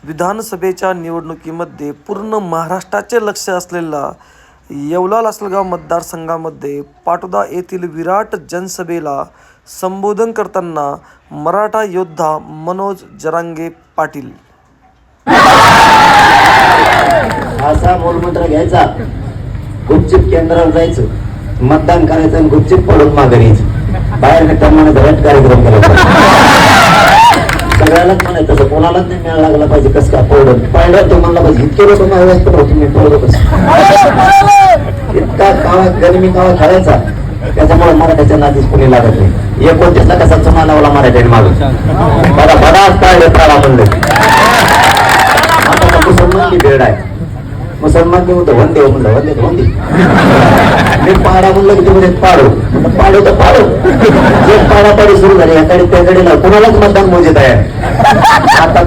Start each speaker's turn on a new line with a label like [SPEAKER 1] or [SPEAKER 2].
[SPEAKER 1] विधानसभेच्या निवडणुकीमध्ये पूर्ण महाराष्ट्राचे लक्ष असलेला येवला लासलगाव मतदारसंघामध्ये पाटोदा येथील विराट जनसभेला संबोधन करताना मराठा योद्धा मनोज जरांगे पाटील
[SPEAKER 2] असा मूलमंत्र घ्यायचा, गुपचूप केंद्रावर जायचं, मतदान करायचं आणि गुपचूप पडून मागे यायचं. बाहेर मित्रांना धडक कार्यक्रम करायचा. सगळ्यालाच म्हणायचं, तसं कोणालाच नाही मिळायला लागला पाहिजे. कसं काय पडून पाहिलं तो म्हणला पाहिजे, इतके लोक मागायचं पण होतो मी पडलो कसं. इतका कावा गनिमी कावा खेळायचा, त्याच्यामुळे मराठ्याच्या नादीस कोणी लागत नाही. 29ला कसा चुना लावला मराठ्याने मागून बघा बराच काळ प्राळा म्हणले. आता मुसलमानची भेड आहे. मुसलमान मी म्हणतो वंदे म्हणलं, वंदे वंदे. मी पाडा म्हणलं की तुम्ही पाडू पाडू तर पाडू. जे पाडापाडी सुरू झाली याकडे त्याकडे कोणालाच मतदान मोजित आहे. आता